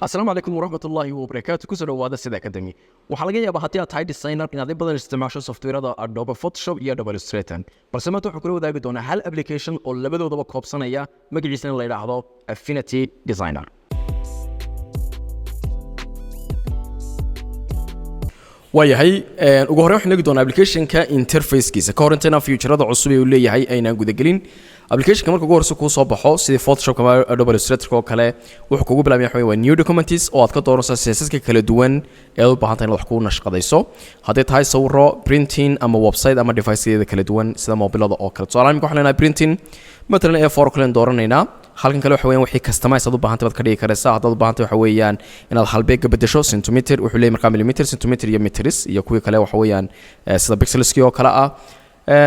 السلام عليكم ورحمة الله وبركاته. كسر وهذا سيد أكاديمي. وحلقة يا بحثي تاي ديزاينر إن هذا بدل استعمال سوفت وير هذا أدوبي فوتوشوب يا أدوبي إلستريتور. بس ما تحكوا ذا بدون هل أبليكيشن أو اللي بدو ذا كوبسنا يا ما جلسنا اللي راح أفينيتي ديزاينر. waayahay ugu horreyn waxaan eegi doonaa application-ka interface-kiisa ka hor intayna feature-ada cusub ee uu leeyahay aynaan guda gelin application-ka marka ugu horreysa kuu soo baxo sidii Photoshop ama Adobe Illustrator oo kale wuxuu kugu bilaabaya waa new documents oo aad ka dooranayso CSS-ka kala duwan ee aad u baahan tahay inaad wax ku nashqadayso haddii tahay sawirro printing ama website ama device-yada kala duwan sida mobilada oo kale tusaale ahaan waxaan leenahay printing مثلا A4 كلنا دورنا halkan kale waxa weeyaan wixii customize aad u baahan tahay ka dhigi karaysaa hadda u baahan tahay waxa weeyaan inaad halbeeg bedesho centimeter wuxuu leeyahay markaa millimeter centimeter iyo meters iyo kuwii kale waxa weeyaan sida pixelski oo kale ah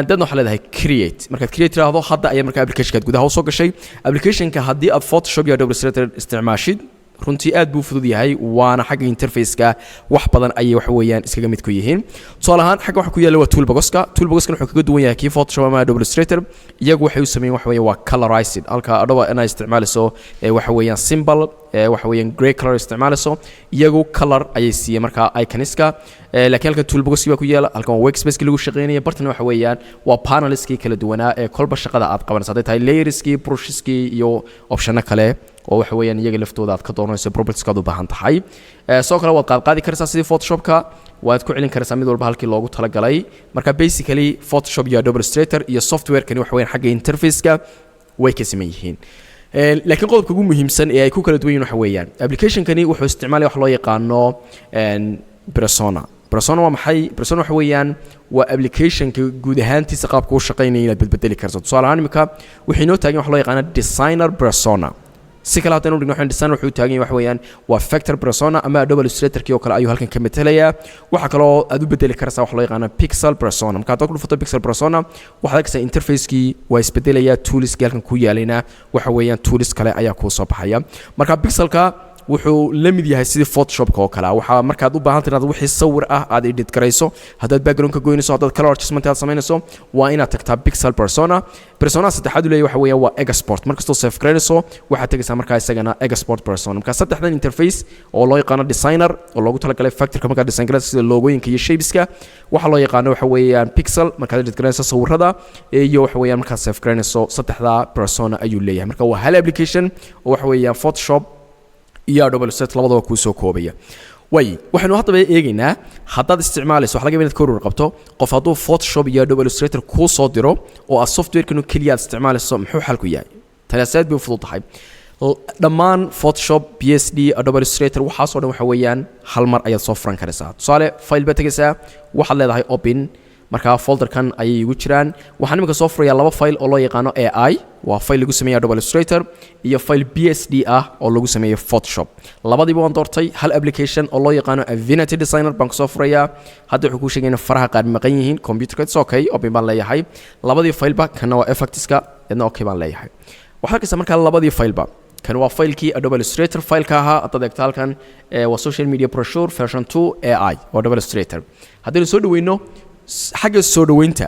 dadna waxa leedahay create markaad create raahdo hadda ayaa markaa application-ka gudaha u soo gashay application-ka haddii aad Photoshop iyo Adobe Illustrator isticmaashid runtii aad buu fudud yahay waana xagga interface-ka wax badan ayay wax weeyaan iskaga mid ku yihiin tusaale ahaan xagga waxa ku yaala waa toolbox-ka wuxuu kaga duwan yahay kii Photoshop ama Adobe Illustrator iyagu waxay u sameeyeen wax weeyaan waa colorized halka Adobe inay isticmaaliso waxa weeyaan symbol waxa weeyaan gray color isticmaaliso iyagu color ayay siiyeen marka iconiska laakiin halka toolbox-ki baa ku yaala halkan waa workspace-ki lagu shaqeynaya bartana waxa weeyaan waa panels-ki kala duwanaa ee kolba shaqada aad qabanayso haday tahay layers-ki brushes-ki iyo option kale oo waxa weeyaan iyaga laftooda aad ka doonayso properties-ka aad u baahan tahay soo kale waad qaadi karaysaa sidii Photoshop-ka waad ku celin karaysaa mid walba halkii loogu talagalay marka basically Photoshop iyo Adobe Illustrator iyo software-kani waxa weeyaan xagga interface-ka way ka sameeyeen laakiin qodobka ugu muhiimsan ee ay ku kala duwan yihiin waxa weeyaan application-kani wuxuu isticmaalaya wax loo yaqaano persona waa maxay persona waxa weeyaan waa application-ka guud ahaantiisa qaabka uu shaqeynaya inaad bedeli karto tusaale ahaan imika wixii noo taagan wax loo yaqaano designer persona si kale haddaan u dhigno waxaan designer wuxuu taagan yahay wax weeyaan waa factor persona ama Adobe Illustrator-kii oo kale ayuu halkan ka metelayaa waxa kale oo aad u bedeli kartaa wax loo yaqaano pixel persona marka aad ku dhufato pixel persona waxa laga sameeyaa interface-kii waa isbedelaya tools-kii halkan ku yaalayna waxa weeyaan tools kale ayaa ku soo baxaya marka pixel-ka wuxuu la mid yahay sidii Photoshop-ka oo kale waxa markaad u baahan tahay wixii sawir ah aad edit garayso haddaad background-ka goynayso haddaad color adjustment aad samaynayso waa inaad tagtaa pixel persona saddexaad u leeyahay waxa weeyaan waa export markastoo save garayso waxaad tagaysaa markaa isagana export persona marka saddexdan interface oo loo yaqaano designer oo loogu talagalay factor-ka markaad design garayso sida logooyinka iyo shapes-ka waxa loo yaqaano waxa weeyaan pixel markaad edit garayso sawirrada iyo waxa weeyaan markaad save garayso saddexda persona ayuu leeyahay marka waa hal application oo waxa weeyaan Photoshop iyo Adobe Illustrator labadaba ku soo koobaya waxaanu hadaba eegaynaa haddaad isticmaalayso wax laga yaabaa inaad ka qabto qof hadduu Photoshop iyo Adobe Illustrator ku soo diro oo aad software-kan kaliya isticmaalayso muxuu xal ku yahay talaasaad bay fudud tahay dhammaan Photoshop PSD Adobe Illustrator waxa soo dhan waxa weeyaan hal mar ayaad soo furan karaysaa tusaale file ba tagaysaa waxaad leedahay open marka folder-kan ayay ugu jiraan waxaan imika soo furayaa laba file oo loo yaqaano AI waa file lagu sameeyay Adobe Illustrator iyo file PSD ah oo lagu sameeyay Photoshop labadiiba waan doortay hal application oo loo yaqaano Affinity Designer baan soo furayaa hadda wuxuu ku sheegay in faraha qaar maqan yihiin computer-ka it's okay open baan leeyahay labadii file ba kana waa effects-ka idna okay baan leeyahay waxa ka markaa labadii file ba kan waa file-kii Adobe Illustrator file-ka ahaa hadda eegto halkan waa social media brochure version 2 AI oo Adobe Illustrator haddii soo dhaweyno xagga soo dhaweynta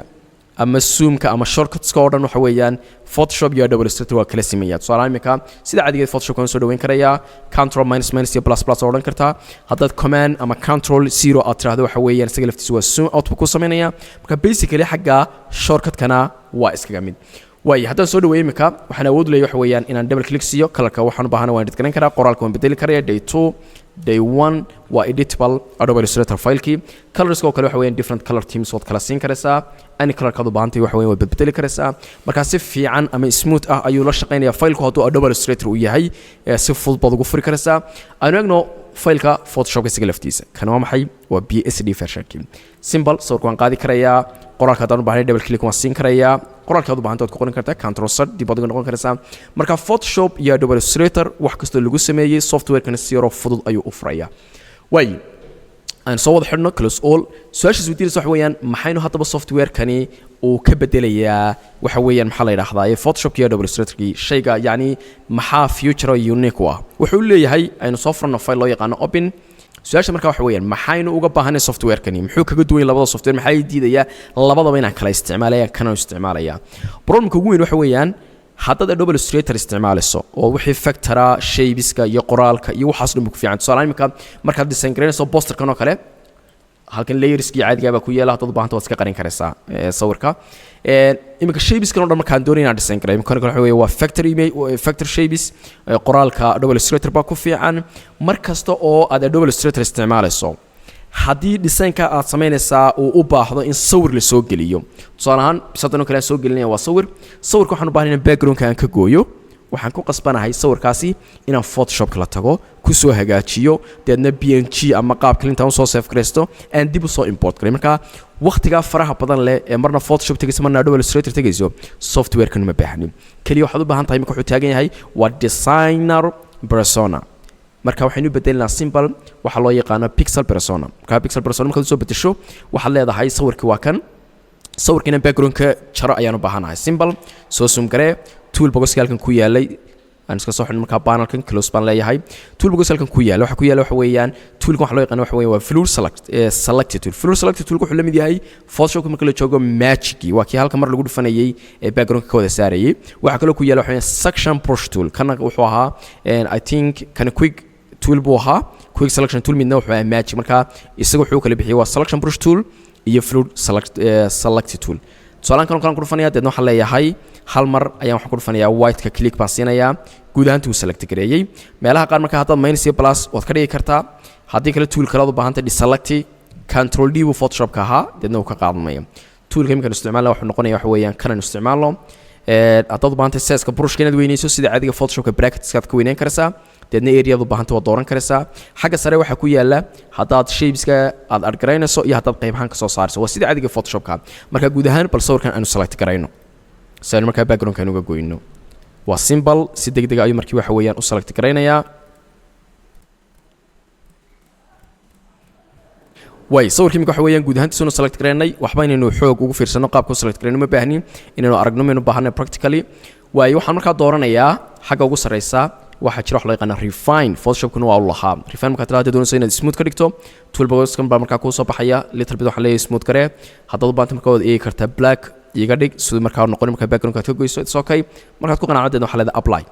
ama zoom-ka ama shortcuts-ka oo dhan waxa weeyaan Photoshop iyo Adobe Illustrator waa kala sameeyay tusaale imika sida caadiga Photoshop kan soo dhaweyn karaya control minus iyo plus oo dhan kartaa haddaad command ama control 0 aad tiraahdo waxa weeyaan isaga laftiisa waa zoom out ku sameynaya marka basically xagga shortcut-kana waa iskaga mid haddaan soo dhaweeyo imika waxaan awood u leeyahay waxa weeyaan inaan double click siiyo color-ka waxaan u baahanahay waan edit garan karaa qoraalka waan bedeli karaya day 2 day 1 waa editable Adobe Illustrator file-kii colors-ka oo kale waxa weeyaan different color teams waad kala siin karaysaa any color-ka aad u baahan tahay waxa weeyaan waad bedeli karaysaa marka si fiican ama smooth ah ayuu la shaqeynayaa file-ku hadduu Adobe Illustrator uu yahay si fudud baad ugu furi karaysaa aynu eegno file-ka Photoshop-ka isaga laftiisa kan waa maxay waa PSD version-kii symbol sawirka waan qaadi karayaa qoraalka haddaan u baahnay double click waan siin karayaa qoraalka aad u baahan tahay ku qoran kartaa control z dib aad uga noqon karaysaa marka Photoshop iyo Adobe Illustrator wax kasta lagu sameeyay software-kan si yar oo fudud ayuu u furayaa aan soo wada xidhno close all su'aashaas weydiinaysa waxa weeyaan maxaynu haddaba software-kani uu ka bedelayaa waxa weeyaan maxaa la yiraahdaa Photoshop iyo Adobe Illustrator-kii shayga yani maxaa future unique ah wuxuu leeyahay aynu soo furno file loo yaqaano open su'aasha marka waxa weeyaan maxaynu uga baahanay software-kani muxuu kaga duwan labada software maxay diidaya labadaba inaan kala isticmaalaya kana isticmaalaya problem-ka ugu weyn waxa weeyaan haddaad Adobe Illustrator isticmaalayso oo wixii factora shapeska iyo qoraalka iyo waxaas dhan ku fiican tusaale imika markaad design gareynayso posterkan oo kale halkan layerski caadiga ba ku yaala haddaad u baahanto waad iska qarin karaysaa sawirka imika shapeskan oo dhan markaan doonay inaan design gareeyo imika waxa weeye waa factor shapes qoraalka Adobe Illustrator baa ku fiican mar kasta oo aad Adobe Illustrator isticmaalayso haddii designka aad samaynaysaa uu u baahdo in sawir la soo geliyo tusaale ahaan bisadano kale soo gelinaya waa sawirka waxaan u baahanayaa backgroundka aan ka gooyo waxaan ku qasbanahay sawirkaasi inaan Photoshop la tago ku soo hagaajiyo deedna PNG ama qaab kale intaan soo save gareysto aan dib u soo import gareeyo marka waqtiga faraha badan leh ee marna Photoshop tagayso marna Adobe Illustrator tagayso software-kan ma baahnin kaliya waxaad u baahan tahay marka wuxuu taagan yahay waa designer persona marka waxaynu bedelinaa simple waxa loo yaqaan pixel persona marka pixel persona marka soo bedesho waxa leedahay sawirkii waa kan sawirkina background-ka jaro ayaan u baahanahay simple soo zoom garee toolbox halkan ku yaalay aan iska soo xidhin marka panelkan close baan leeyahay toolbox halkan ku yaala waxa weeyaan toolka waxa loo yaqaan waxa weeyaan waa floor select tool floor select tool wuxuu la mid yahay Photoshop marka la joogo magic waa kii halkan mar lagu dhufanayay ee background-ka ka wada saarayay waxa kale ku yaala waxa weeyaan section brush tool kana wuxuu ahaa I think kana quick tool buu ahaa quick selection tool midna wuxuu ahaa magic marka isagu wuxuu kala bixiyay waa selection brush tool iyo floor select tool tusaale kan ku dhufanaya deedna waxa leeyahay hal mar ayaan waxa ku dhufanayaa white-ka click baan siinayaa guud ahaan uu select gareeyay meelaha qaar marka haddaad minus iyo plus waad ka dhigi kartaa haddii kale tool kale aad u baahantay deselect control D buu Photoshop-ka ahaa deedna uu ka qaadanayo toolka imika isticmaalna wuxuu noqonayaa waxa weeyaan kan isticmaalno haddaad u baahantay size-ka brushka inaad weynayso sida caadiga Photoshop-ka brackets-kaad ka weynayn karaysaa deedna area u baahantay waad dooran karaysaa xagga sare waxa ku yaala haddaad shapeska aad argareynayso iyo haddaad qaybahan ka soo saarayso waa sida caadiga Photoshop-ka marka guud ahaan bal sawirkan aanu select gareyno sawir marka background-ka aanu uga goyno waa simple si degdeg ah ayuu markii waxa weeyaan u select gareynayaa way sawirkii waxa weeyaan guud ahaan soo select gareynay waxba inaynu xoog ugu fiirsano qaabka select gareyno ma baahnin inaynu aragno meenu baahanay practically way waxaan marka dooranayaa xagga ugu sareysa waxa jira wax loo yaqaan refine Photoshop-kuna waa u lahaa refine marka talaada doonayso inaad smooth ka dhigto toolbox-kan baa marka ku soo baxaya little bit waxa leeyahay smooth garee haddaad u baahanto marka wad eegi kartaa black iga dhig sidoo marka noqon marka background-ka ka goyso it's okay markaad ku qanacdo waxa leedahay apply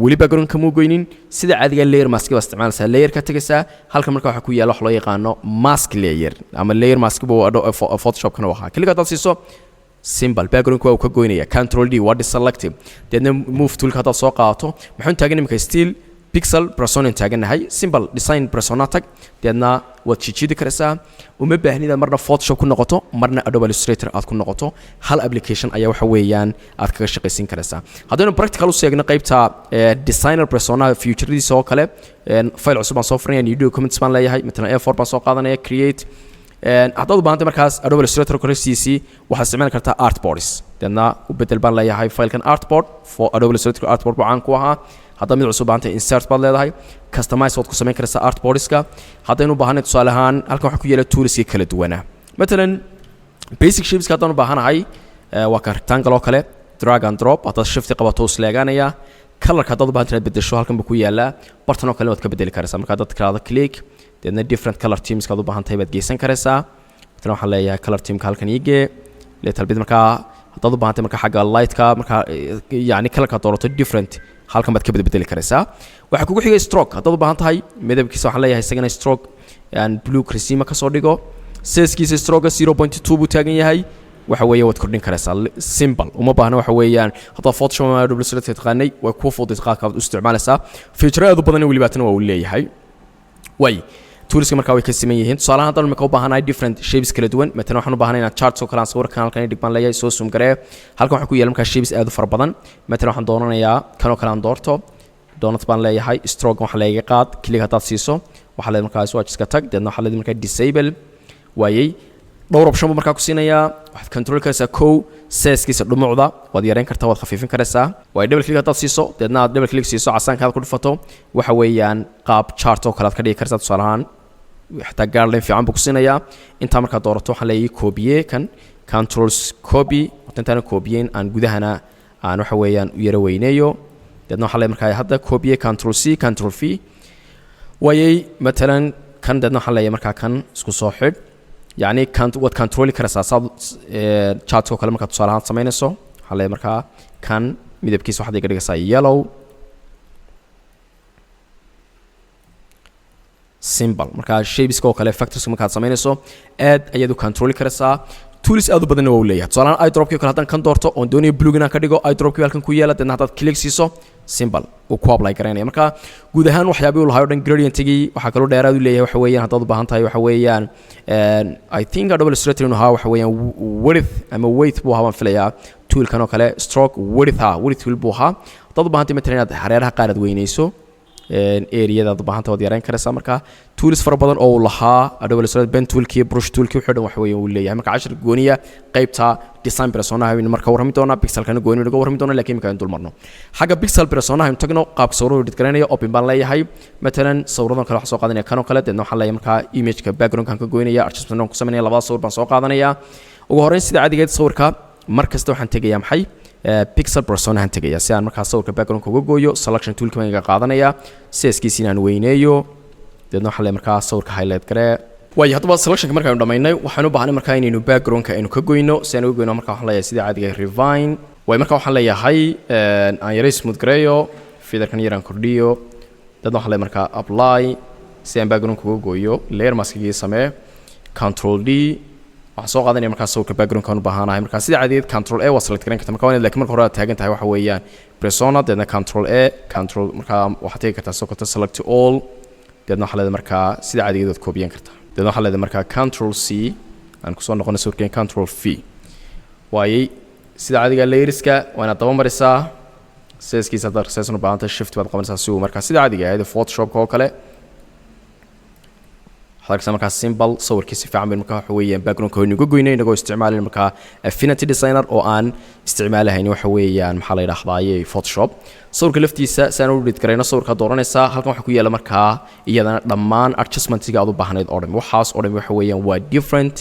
wali background-ka ma goynin sida caadiga layer mask ba isticmaalaysaa layer ka tagaysaa halka marka waxa ku yaala wax loo yaqaan mask layer ama layer mask buu Photoshop-kana waxa kaliya dad siiso simple background-ka waa ka goynaya control D waa deselect deedna move tool-ka hadaad soo qaadato maxaan taagan imika still pixel persona taaganahay simple design persona tag deedna waad jijidi karaysaa uma baahnida marna Photoshop ku noqoto marna Adobe Illustrator aad ku noqoto hal application ayaa waxa weeyaan aad kaga shaqaysin karaysaa haddana practical u seegna qaybta designer persona future-diisa oo kale file cusub aan soo furanayaa new documents baan leeyahay midna A4 baan soo qaadanaya create haddaad u baahantay markaas Adobe Illustrator koreysiisii waxaad isticmaali kartaa artboards deedna u bedel baan leeyahay filekan artboard for Adobe Illustrator artboard baan ku ahaa hadda mid cusub baahantay insert baad leedahay customize waad ku samayn karaysaa artboardska haddaynu u baahanay tusaale ahaan halkan waxa ku yaala toolska kala duwana matalan basic shapes ka haddaan u baahanahay waa ka rectangle oo kale drag and drop haddaad shift qabato isleeganaya color ka haddaad u baahantay bedesho halkan buu ku yaala bartan oo kale waad ka bedeli karaysaa marka haddaad kala click deedna different color teams ka u baahantahay baad geysan karaysaa tan waxaan leeyahay color team-ka halkan iige little bit marka haddaad u baahantay marka xagga light-ka marka yani color-ka doorato different halkan baad ka bedeli karaysaa waxa kugu xigay stroke haddaad u baahan tahay midabkiisa waxaan leeyahay isagana stroke and blue crisima ka soo dhigo size-kiisa stroke 0.2 buu taagan yahay waxa weeye waad kordhin karaysaa simple uma baahna waxa weeyaan hadda Photoshop ama Adobe Illustrator taqaanay way ku fudud qaabka aad u isticmaalaysaa feature aad u badan wali baatan waa uu leeyahay way toolska marka way ka siman yihiin tusaale ahaan marka u baahanahay different shapes kala duwan mesela waxaan u baahanahay inaad charts oo kala sawirkan halkan dhig baan leeyahay soo zoom garee halkan waxa ku yaala marka shapes aad u fara badan mesela waxaan doonanayaa kan oo kale aan doorto doonad baan leeyahay stroke waxa leeyahay qaad click hadaad siiso waxa leeyahay marka swatch iska tag deedna waxa leeyahay marka disable waayay dhowr option marka ku siinaya waxaad control karaysaa size-kiisa dhumucda waad yareyn kartaa waad khafiifin karaysaa way double click hadaad siiso deedna aad double click siiso casaanka aad ku dhufato waxa weeyaan qaab chart oo kale aad ka dhigi kartaa tusaale ahaan حتى guideline fiican buu ku siinayaa inta marka doorato waxa leeyahay copy kan controls copy intaana copyeen aan gudahana aan waxa weeyaan u yara weyneeyo dadna waxa leeyahay marka hadda copy control C control V wayay مثلا kan dadna waxa leeyahay marka kan isku soo xid yani kan wad control karaysaa chart oo kale marka tusaale ahaan sameynayso waxa leeyahay marka kan midabkiisa waxaad iga dhigaysaa yellow symbol marka shapeska oo kale factors markaad samaynayso aad ayaad u control karaysaa tools aad u badan oo leeyahay tusaale eyedropki kale hadan kan doorto oo doonayo blue inaan ka dhigo eyedropki halkan ku yaala dadna hadaad click siiso symbol uu ku apply gareynaya marka guud ahaan waxyaabaha uu lahayo dhan gradient-igi waxa kale oo dheeraad u leeyahay waxa weeyaan hadaad u baahan tahay waxa weeyaan I think double illustrator inuu waxa weeyaan width ama weight buu ahaan filayaa toolkan oo kale stroke width tool buu ahaa hadaad u baahan tahay matalan inaad hareeraha qaar aad weynayso area-da u baahan tahay waad yareyn karaysaa marka tools fara badan oo uu lahaa Adobe Illustrator pen toolkii brush toolkii wuxuu dhan wax weeyaan uu leeyahay marka 10 gooniya qaybta design persona aynu marka warrami doonaa pixelkana gooni uga warrami doonaa laakiin marka dul marno xagga pixel persona aynu tagno qaabka sawirada edit garanayo open baan leeyahay matalan sawiradan kale wax soo qaadanaya kan oo kale deedna waxaan leeyahay marka image-ka background-kan ka goynaya adjustment ku sameynaya labada sawir baan soo qaadanaya ugu horeyn sida caadigeed sawirka markasta waxaan tegayaa maxay pixel persona han tagaya si aan markaa sawirka background uga gooyo selection toolka baan iga qaadanaya size-kiisa aan weyneeyo deedna waxaan leeyahay markaa sawirka highlight gare waayo haddaba selectionka markaanu dhamaynay waxaan u baahnay markaa inaynu background-ka aynu ka goyno si aan uga goyno markaa waxaan leeyahay sida caadiga refine waayo markaa waxaan leeyahay aan yaray smooth gareeyo featherkan yaraan kordhiyo deedna waxaan leeyahay markaa apply si aan background-ka uga gooyo layer mask-gii samee control D waxaan soo qaadanaya markaa sawirka background-kan u baahanahay markaa sida caadigeed control A waa select gareyn kartaa marka waa inaad laakiin marka hore aad taagan tahay waxa weeyaan persona deedna control A control markaa waxaad tegi kartaa soo kota select all deedna waxaa leedahay markaa sida caadigeed aad koobiyan kartaa deedna waxaa leedahay markaa control C aan kusoo noqonay sawirkeen control V waayey sida caadiga layerska waa inaad daba marisaa size-kiisa haddaad size u baahan tahay shift baad qabanaysaa si uu markaa sida caadiga ahayd photoshop-ka oo kale halkaas markaa symbol sawirkiisa fiican bay markaa waxa weeyaan background-ka oo inagu goynay inagoo isticmaalin markaa Affinity Designer oo aan isticmaalahayn waxa weeyaan maxaa la yiraahdaa Photoshop sawirka laftiisa saan u edit gareyno sawirka dooranaysaa halkan waxa ku yaala markaa iyadana dhammaan adjustments-ka aad u baahnayd oo dhan waxaas oo dhan waxa weeyaan waa different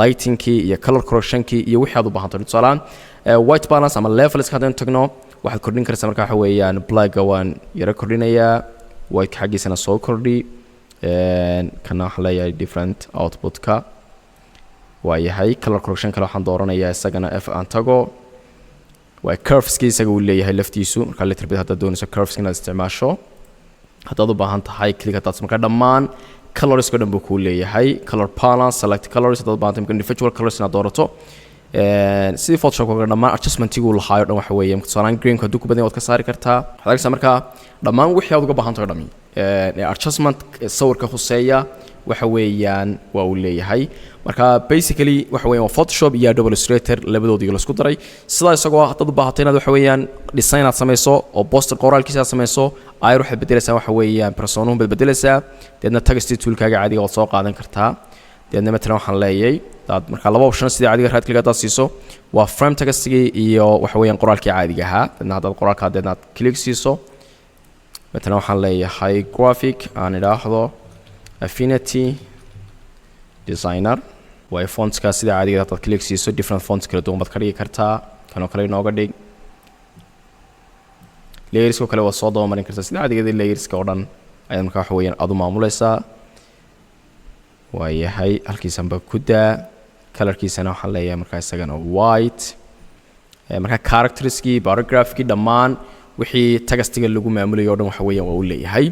lighting-kii iyo color correction-kii iyo wixii aad u baahan tahay tusaale white balance ama levels-ka hadaan tagno waxaad kordhin kartaa markaa waxa weeyaan black-ga waan yara kordhinayaa white-ka xaggiisana soo kordhi kana waxa leeyahay different output-ka waa yahay color correction kale waxaan dooranayaa isagana f aan tago waa curves-kii isaga uu leeyahay laftiisu marka little bit haddaad doonayso curves inaad isticmaasho haddaad u baahan tahay click haddaad marka dhammaan colors-ka dhan buu kuu leeyahay color balance select colors haddaad u baahan tahay individual colors inaad doorato sidii Photoshop-ka dhammaan adjustment-igu lahaayo dhan waxa weeye tusaale green-ka hadduu ku badan waad ka saari kartaa waxaad arkaysaa markaa dhammaan wixii aad uga baahan tahay dhami adjustment sawirka khuseeya waxa weeyaan waa uu leeyahay marka basically waxa weeyaan waa Photoshop iyo Adobe Illustrator labadoodii la isku daray sidaa isagoo haddaad u baahato inaad waxa weeyaan design aad samayso oo poster qoraalkiisa aad samayso ay waxaad bedelaysaa waxa weeyaan persona bedelaysaa deedna text tool-kaaga caadiga oo soo qaadan kartaa deedna matalan waxaan leeyahay dad marka laba option sida caadiga right click aad siiso waa frame text-igi iyo waxa weeyaan qoraalkii caadiga ahaa deedna haddaad qoraalka deedna click siiso مثلا waxaan leeyahay graphic aan idhaahdo Affinity Designer way fonts-ka sida caadiga ah aad click siiso different fonts kala duwan baad ka dhigi kartaa kan oo kale inooga dhig layers-ka kale waa soo daba marin kartaa sida caadiga ah layers-ka oo dhan ayaad markaa waxa weeyaan aad u maamulaysaa waa yahay halkiisanba ku daa color-kiisana waxaan leeyahay markaa isagana white markaa characters-kii paragraph-kii dhammaan wixii tagastiga lagu maamulayo oo dhan waxa weeyaan waa uu leeyahay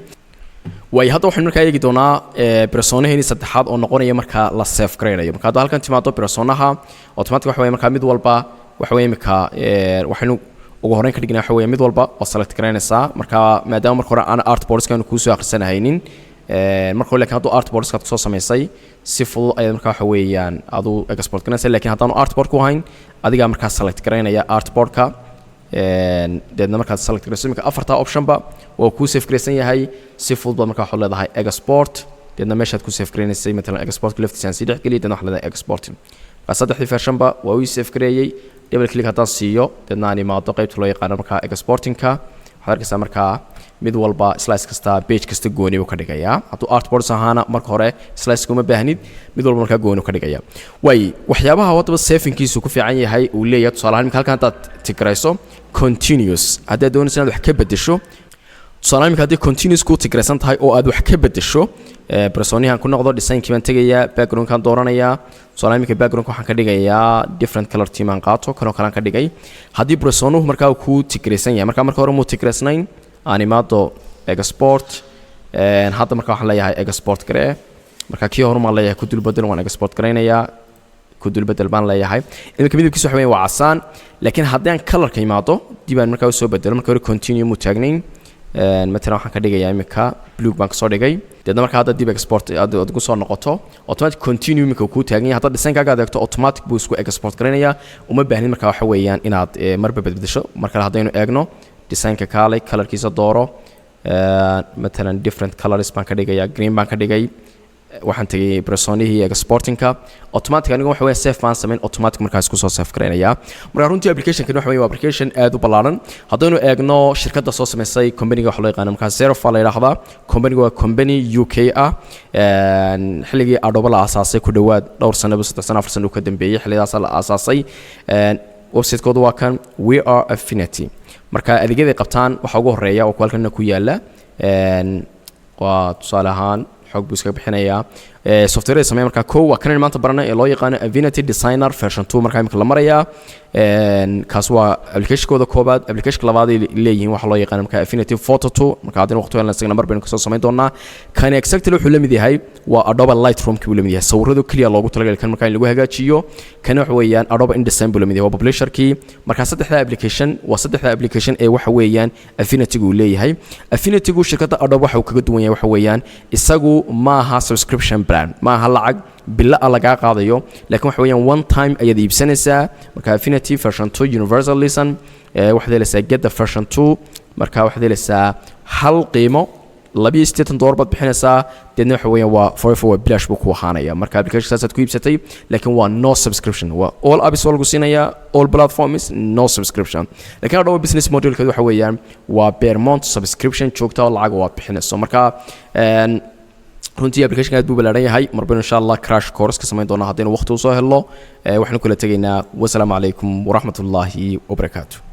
way hadda waxaan markaa eegi doonaa persona-heeni saddexaad oo noqonaya markaa la save gareynayo marka hadda halkan timaado persona-ha automatic waxa weeye markaa mid walba waxa weeye imika waxaynu ugu horeyn ka dhignaa waxa weeye mid walba oo select gareynaysaa marka maadaama marka hore aan artboards-ka ku soo akhrisanahaynin marka laakiin hadduu artboards-ka ku soo samaysay si fudud ayaad markaa waxa weeyaan adu export gareynaysaa laakiin haddaanu artboard ku hayn adiga markaa select gareynaya artboard-ka deedna markaad select gareyso imika afarta option-ba waa kuu save gareysan yahay si fudud baad markaa waxaad leedahay export deedna meeshaad ku save gareynaysay matalan export-ka laftiisa aan sii dhex geliyay deedna waxaad leedahay export markaa saddexdii version-ba waa uu save gareeyey double click haddaan siiyo deedna aan imaado qaybta loo yaqaano markaa exporting-ka waxaad arkaysaa markaa mid walba slice kasta page kasta gooni uu ka dhigayaa hadduu artboards ahaana marka hore slice kuma baahnid mid walba markaa gooni ka dhigaya way waxyaabaha wadaba saving-kiisu ku fiican yahay uu leeyahay tusaale ahaan halkan haddaad tigrayso continuous haddaad doonayso inaad wax ka bedesho tusaale imika haddii continuous ku tigresan tahay oo aad wax ka bedesho bressonihan ku noqdo designkii baan tegayaa backgroundkan dooranayaa tusaale imika backgroundka waxaan ka dhigayaa different color team aan qaato kanoo kalean ka dhigay haddii bressonuhu markaa ku tigresan yahay marka hore muu tigresnayn aan imaado export hadda marka waxaan leeyahay export garee marka kii hore maan leeyahay ku dulbedel waan export garaynayaa ku dulbedel baan leeyahay imika midabkiisu waxa weeye waa casaan laakiin haddii aan colorka imaado dib aan markaa soo bedelo marka hore continue muu taagnayn مثلا waxaan ka dhigayaa imika blue baan ka soo dhigay deedna marka hadda dib export aad ugu soo noqoto automatic continue imika ku taagan yahay hadda designkaaga aad eegto automatic buu isku export garanayaa uma baahnid marka waxa weeyaan inaad marba bedbedesho marka haddaynu eegno designka kaale colorkiisa dooro مثلا different colors baan ka dhigayaa green baan ka dhigay waxaan tagay bressonihii exportingka automatic aniga waxa weeye save baan sameyn automatic markaas ku soo save gareynayaa marka runtii application-kan waxa weeye waa application aad u ballaaran haddaynu eegno shirkadda soo sameysay company-ga waxa loo yaqaan markaa Xerox la yiraahdaa company-ga waa company UK ah xilligii Adobe la aasaasay ku dhawaad dhowr sano 3 sano 4 sano ka dambeeyay xillidaas la aasaasay website-koodu waa kan We Are Affinity marka adeegyada qabtaan waxa ugu horeeya oo halkan ku yaala waa tusaale ahaan xog buu iska bixinayaa software sameeyo marka waa kan maanta baranay ee loo yaqaan Affinity Designer version 2 marka imika la marayaa kaas waa application-kooda koobaad application labaad ay leeyihiin waxa loo yaqaan marka Affinity Photo 2 marka hadii waqti weyn la isagna mar baynu ka soo sameyn doonaa kan exactly wuxuu la mid yahay waa Adobe Lightroom kii uu la mid yahay sawiradu kaliya loogu talagalay kan marka in lagu hagaajiyo kan waxa weeyaan Adobe InDesign buu la mid yahay waa publisher-kii marka saddexda application ee waxa weeyaan Affinity-gu leeyahay Affinity-gu shirkadda Adobe waxa uu kaga duwan yahay waxa weeyaan isagu maaha subscription plan maaha lacag bila laga qaadayo laakiin waxa weeyaan one time ayaad iibsanaysaa marka Affinity version 2 universal license waxaad helaysaa get the version 2 marka waxaad helaysaa hal qiimo $280 baad bixinaysaa deedna waxa weeyaan waa forever waa bilash buu ku ahaanaya marka application saasaad ku iibsatay laakiin waa no subscription waa all apps oo lagu siinaya all platforms no subscription laakiin Adobe business model-keedu waxa weeyaan waa per month subscription joogta oo lacag waad bixinayso marka runtii application aad buu balaaran yahay marba insha Allah crash course ka sameyn doona hadii waqti uu soo helo waxaan kula tageynaa wassalaamu calaykum wa rahmatullaahi wa barakaatuh